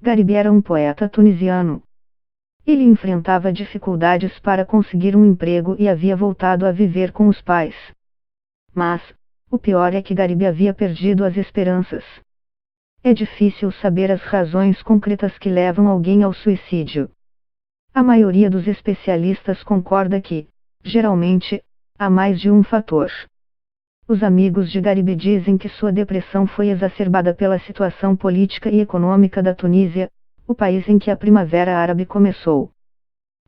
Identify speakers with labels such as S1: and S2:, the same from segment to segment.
S1: Gariby era um poeta tunisiano. Ele enfrentava dificuldades para conseguir um emprego e havia voltado a viver com os pais. Mas, o pior é que Gariby havia perdido as esperanças. É difícil saber as razões concretas que levam alguém ao suicídio. A maioria dos especialistas concorda que, geralmente, há mais de um fator. Os amigos de Gariby dizem que sua depressão foi exacerbada pela situação política e econômica da Tunísia, o país em que a Primavera Árabe começou.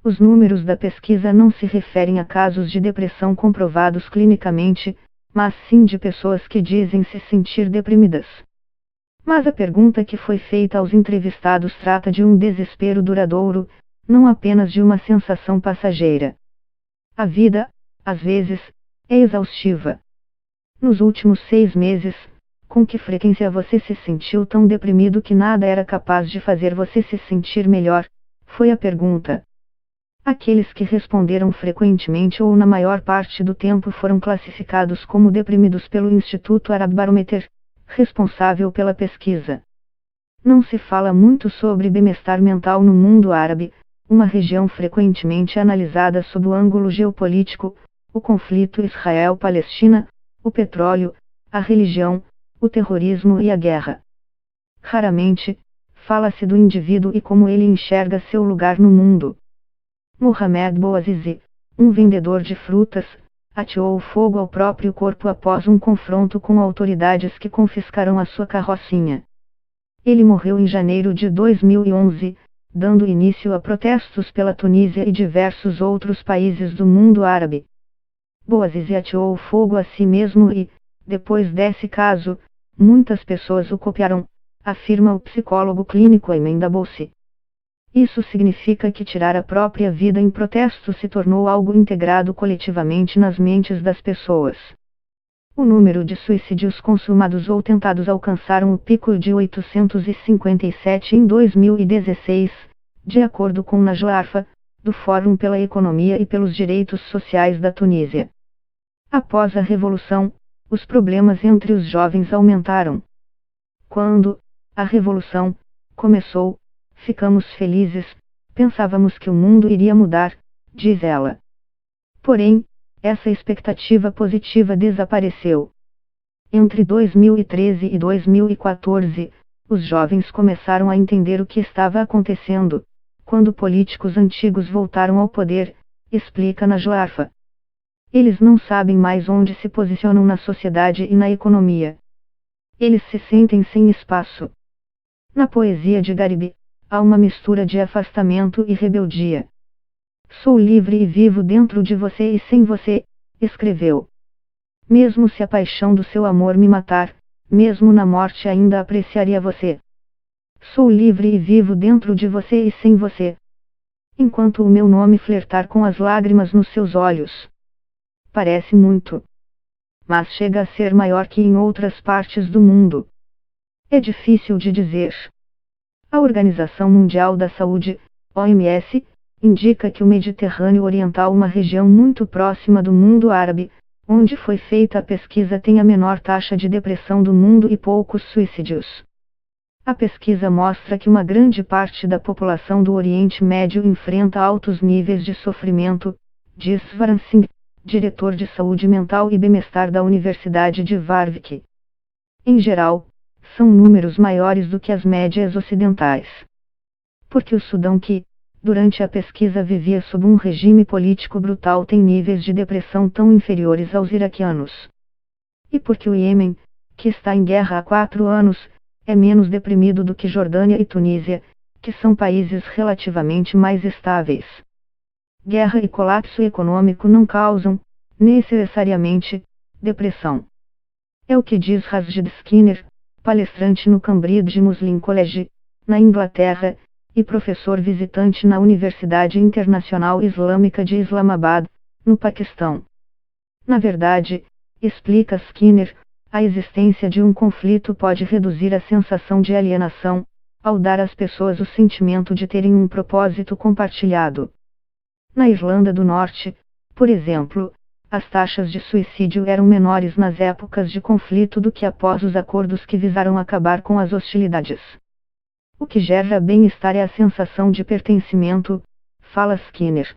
S1: Os números da pesquisa não se referem a casos de depressão comprovados clinicamente, mas sim de pessoas que dizem se sentir deprimidas. Mas a pergunta que foi feita aos entrevistados trata de um desespero duradouro, não apenas de uma sensação passageira. A vida, às vezes, é exaustiva. Nos últimos 6 meses, com que frequência você se sentiu tão deprimido que nada era capaz de fazer você se sentir melhor? Foi a pergunta. Aqueles que responderam frequentemente ou na maior parte do tempo foram classificados como deprimidos pelo Instituto Arab Barometer, responsável pela pesquisa. Não se fala muito sobre bem-estar mental no mundo árabe, uma região frequentemente analisada sob o ângulo geopolítico, o conflito Israel-Palestina, o petróleo, a religião, o terrorismo e a guerra. Raramente, fala-se do indivíduo e como ele enxerga seu lugar no mundo. Mohamed Bouazizi, um vendedor de frutas, ateou fogo ao próprio corpo após um confronto com autoridades que confiscaram a sua carrocinha. Ele morreu em janeiro de 2011, dando início a protestos pela Tunísia e diversos outros países do mundo árabe. Bouazizi ateou fogo a si mesmo e, depois desse caso, muitas pessoas o copiaram, afirma o psicólogo clínico Ayman Daboussi. Isso significa que tirar a própria vida em protesto se tornou algo integrado coletivamente nas mentes das pessoas. O número de suicídios consumados ou tentados alcançaram o pico de 857 em 2016, de acordo com Najwa Arfa, do Fórum pela Economia e pelos Direitos Sociais da Tunísia. Após a revolução, os problemas entre os jovens aumentaram. Quando a revolução começou, ficamos felizes, pensávamos que o mundo iria mudar, diz ela. Porém, essa expectativa positiva desapareceu. Entre 2013 e 2014, os jovens começaram a entender o que estava acontecendo, quando políticos antigos voltaram ao poder, explica Najwa Arfa. Eles não sabem mais onde se posicionam na sociedade e na economia. Eles se sentem sem espaço. Na poesia de Gariby, há uma mistura de afastamento e rebeldia. Sou livre e vivo dentro de você e sem você, escreveu. Mesmo se a paixão do seu amor me matar, mesmo na morte ainda apreciaria você. Sou livre e vivo dentro de você e sem você. Enquanto o meu nome flertar com as lágrimas nos seus olhos. Parece muito. Mas chega a ser maior que em outras partes do mundo. É difícil de dizer. A Organização Mundial da Saúde, OMS, indica que o Mediterrâneo Oriental, uma região muito próxima do mundo árabe, onde foi feita a pesquisa, tem a menor taxa de depressão do mundo e poucos suicídios. A pesquisa mostra que uma grande parte da população do Oriente Médio enfrenta altos níveis de sofrimento, diz Svaran Singh, diretor de saúde mental e bem-estar da Universidade de Warwick. Em geral, são números maiores do que as médias ocidentais. Porque o Sudão, que, durante a pesquisa, vivia sob um regime político brutal, tem níveis de depressão tão inferiores aos iraquianos. E porque o Iêmen, que está em guerra há 4 anos, é menos deprimido do que Jordânia e Tunísia, que são países relativamente mais estáveis. Guerra e colapso econômico não causam, necessariamente, depressão. É o que diz Rashid Skinner, palestrante no Cambridge Muslim College, na Inglaterra, e professor visitante na Universidade Internacional Islâmica de Islamabad, no Paquistão. Na verdade, explica Skinner, a existência de um conflito pode reduzir a sensação de alienação, ao dar às pessoas o sentimento de terem um propósito compartilhado. Na Irlanda do Norte, por exemplo, as taxas de suicídio eram menores nas épocas de conflito do que após os acordos que visaram acabar com as hostilidades. O que gera bem-estar é a sensação de pertencimento, fala Skinner.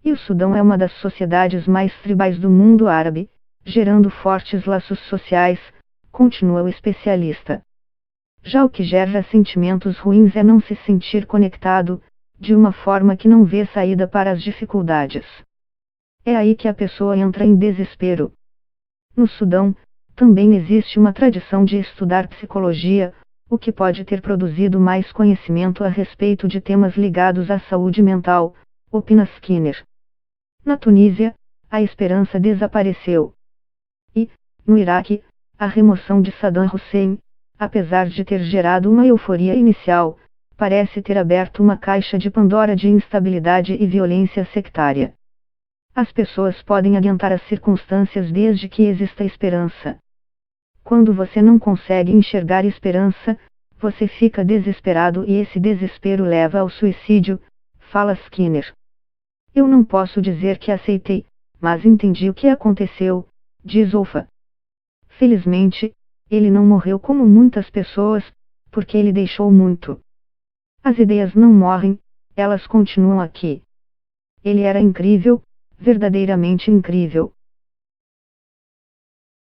S1: E o Sudão é uma das sociedades mais tribais do mundo árabe, gerando fortes laços sociais, continua o especialista. Já o que gera sentimentos ruins é não se sentir conectado, de uma forma que não vê saída para as dificuldades. É aí que a pessoa entra em desespero. No Sudão, também existe uma tradição de estudar psicologia, o que pode ter produzido mais conhecimento a respeito de temas ligados à saúde mental, opina Skinner. Na Tunísia, a esperança desapareceu. E, no Iraque, a remoção de Saddam Hussein, apesar de ter gerado uma euforia inicial, parece ter aberto uma caixa de Pandora de instabilidade e violência sectária. As pessoas podem adiantar as circunstâncias desde que exista esperança. Quando você não consegue enxergar esperança, você fica desesperado e esse desespero leva ao suicídio, fala Skinner. Eu não posso dizer que aceitei, mas entendi o que aconteceu, diz Olfa. Felizmente, ele não morreu como muitas pessoas, porque ele deixou muito. As ideias não morrem, elas continuam aqui. Ele era incrível, verdadeiramente incrível.